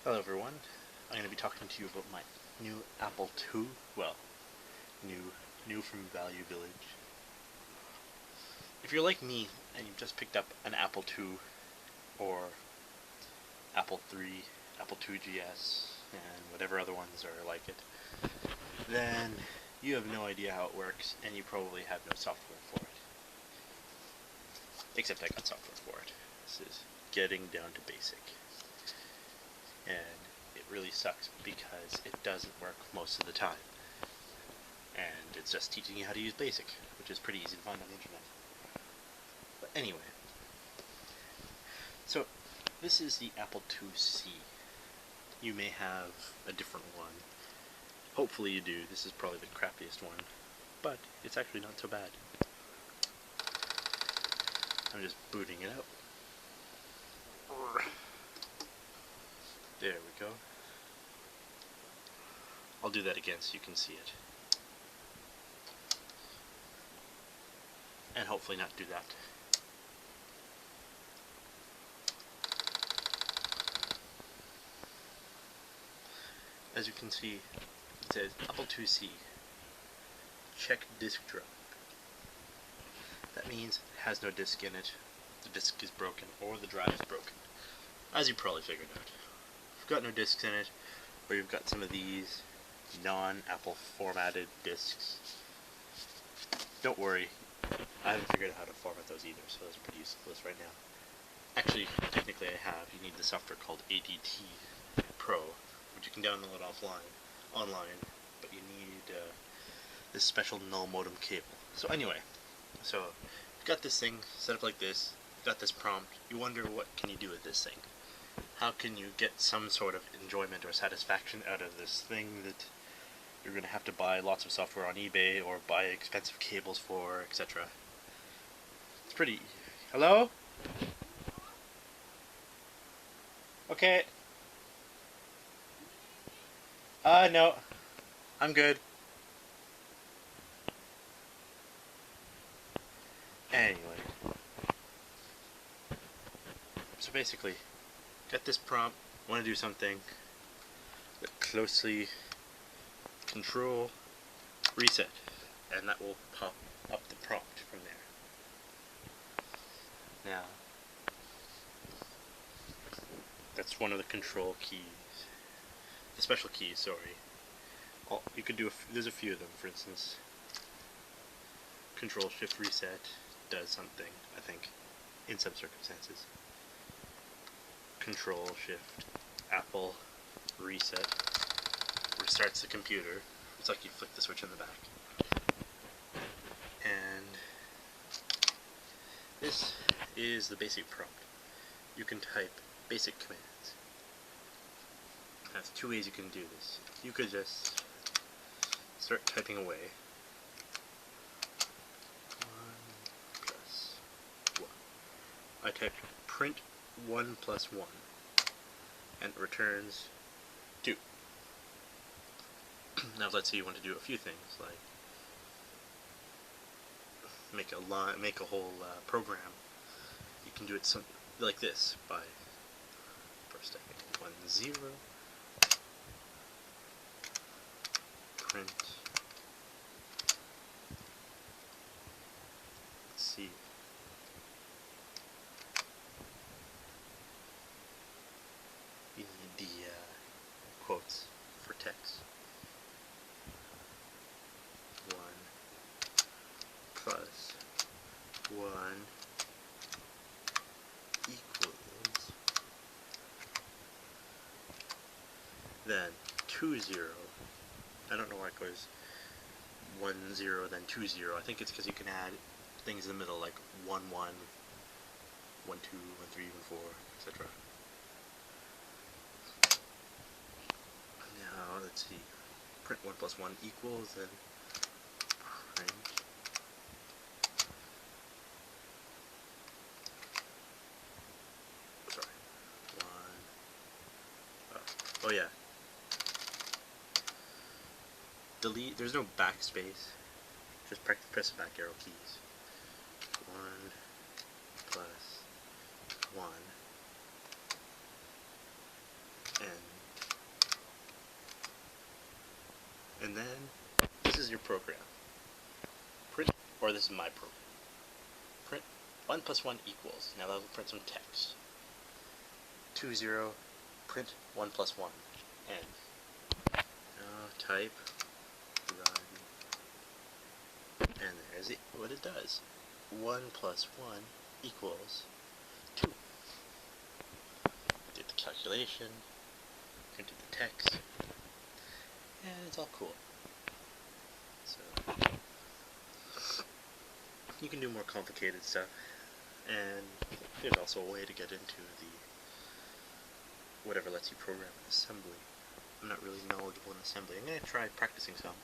Hello everyone, I'm going to be talking to you about my new Apple II, well, new from Value Village. If you're like me and you've just picked up an Apple II or Apple III, Apple II GS, and whatever other ones are like it, then you have no idea how it works and you probably have no software for it. Except I got software for it. This is getting down to basic. And it really sucks because it doesn't work most of the time. And it's just teaching you how to use BASIC, which is pretty easy to find on the internet. But anyway, so this is the Apple IIc. You may have a different one. Hopefully you do. This is probably the crappiest one, but it's actually not so bad. I'm just booting it out. There we go. I'll do that again so you can see it. And hopefully not do that. As you can see, it says Apple IIc, check disk drive. That means it has no disk in it, the disk is broken, or the drive is broken. As you probably figured out. If you've got no disks in it, or you've got some of these non-Apple formatted disks, don't worry, I haven't figured out how to format those either, so those are pretty useless right now. Actually, technically I have. You need the software called ADT Pro, which you can download online, but you need this special null modem cable. So anyway, so you've got this thing set up like this, you've got this prompt, you wonder what can you do with this thing. How can you get some sort of enjoyment or satisfaction out of this thing that you're going to have to buy lots of software on eBay or buy expensive cables for, etc. It's pretty... Hello? Okay. No. I'm good. Anyway. So basically, got this prompt, want to do something, closely control, reset, and that will pop up the prompt from there. Now, that's one of the control keys, the special keys, sorry. You could do, there's a few of them, for instance. Control Shift Reset does something, I think, in some circumstances. Control Shift Apple Reset restarts the computer. It's like you flick the switch in the back. And this is the basic prompt. You can type basic commands. There's two ways you can do this. You could just start typing away. 1 + 1. I type print 1 + 1, and it returns 2. Now let's say you want to do a few things, like make a whole program. You can do it like this by first typing 1 0, print. Let's see. You need the quotes for text. 1 + 1 equals, then 2 0. I don't know why it goes 1 0 then 2 0. I think it's because you can add things in the middle like 1 1, 1 2, 1 3, 1 4, etc. Now let's see. Print 1 + 1 equals, then print oh yeah. Delete, there's no backspace. Just press the back arrow keys. 1 + 1 and And then this is your program. Print, or this is my program. Print 1 plus 1 equals. Now that'll print some text. 2, 0, print 1 plus 1. N. Now type, run, and there's it, what it does. 1 plus 1 equals 2. Did the calculation, printed the text, and it's all cool. So you can do more complicated stuff, and there's also a way to get into the whatever lets you program an assembly. I'm not really knowledgeable in assembly. I'm going to try practicing some.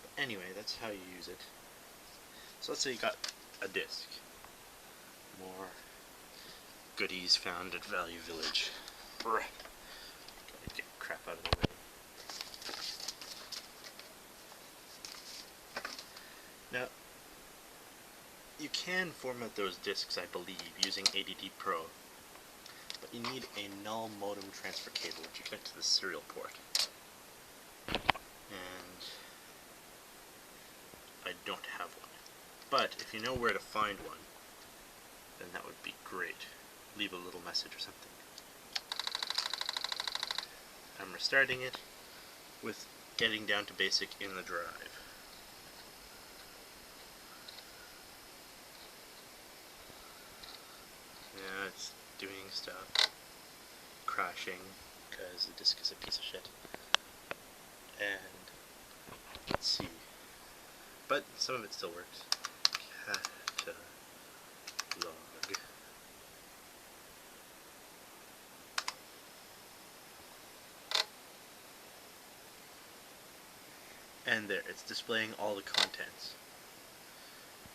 But anyway, that's how you use it. So let's say you got a disk. More goodies found at Value Village. Brr. Gotta get crap out of the way. Now, you can format those disks, I believe, using ADD Pro. But you need a null modem transfer cable, which you connect to the serial port. And I don't have one. But if you know where to find one, then that would be great. Leave a little message or something. I'm restarting it with getting down to basic in the drive. Yeah, it's doing stuff, crashing because the disk is a piece of shit. And let's see, but some of it still works. Catalog. And there, it's displaying all the contents.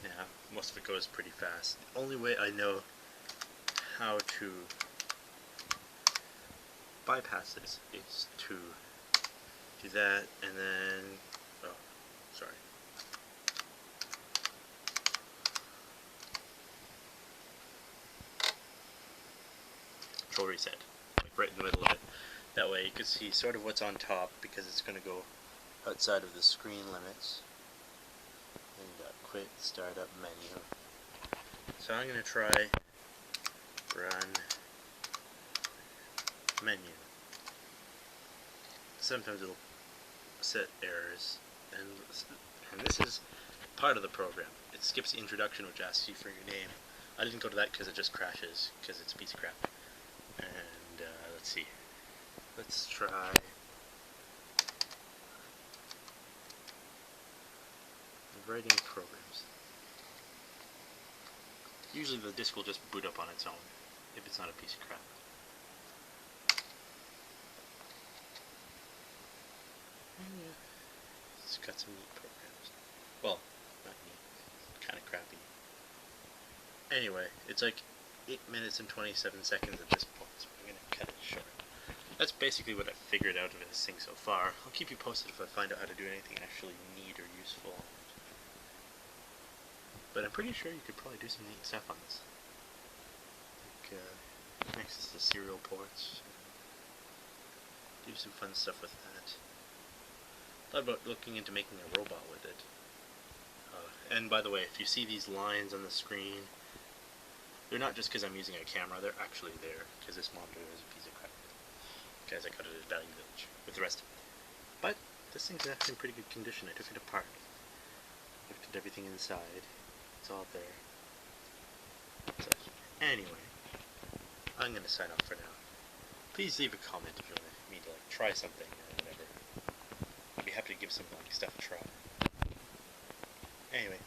Now, most of it goes pretty fast. The only way I know how to bypass this is to do that, and then, oh, sorry. Control reset, like right in the middle of it. That way you can see sort of what's on top, because it's going to go outside of the screen limits. And you got quit, startup menu. So I'm going to try run menu. Sometimes it'll set errors, and this is part of the program. It skips the introduction, which asks you for your name. I didn't go to that because it just crashes, because it's a piece of crap. And let's see. Let's try writing programs. Usually the disk will just boot up on its own, if it's not a piece of crap. Yeah, it's got some neat programs. Well, not neat, kind of crappy. Anyway, it's like 8 minutes and 27 seconds at this point, so I'm going to cut it short. That's basically what I figured out of this thing so far. I'll keep you posted if I find out how to do anything actually neat or useful. But I'm pretty sure you could probably do some neat stuff on this. Like, access to serial ports. Do some fun stuff with that. Thought about looking into making a robot with it. And by the way, if you see these lines on the screen, they're not just because I'm using a camera, they're actually there, because this monitor is a piece of crap. Guys, I got it at Value Village, with the rest of it. But, this thing's actually in pretty good condition. I took it apart. Looked at everything inside. It's all there. So, anyway, I'm going to sign off for now. Please leave a comment if you want me to like try something or whatever. I'd be happy to give some like stuff a try. Anyway.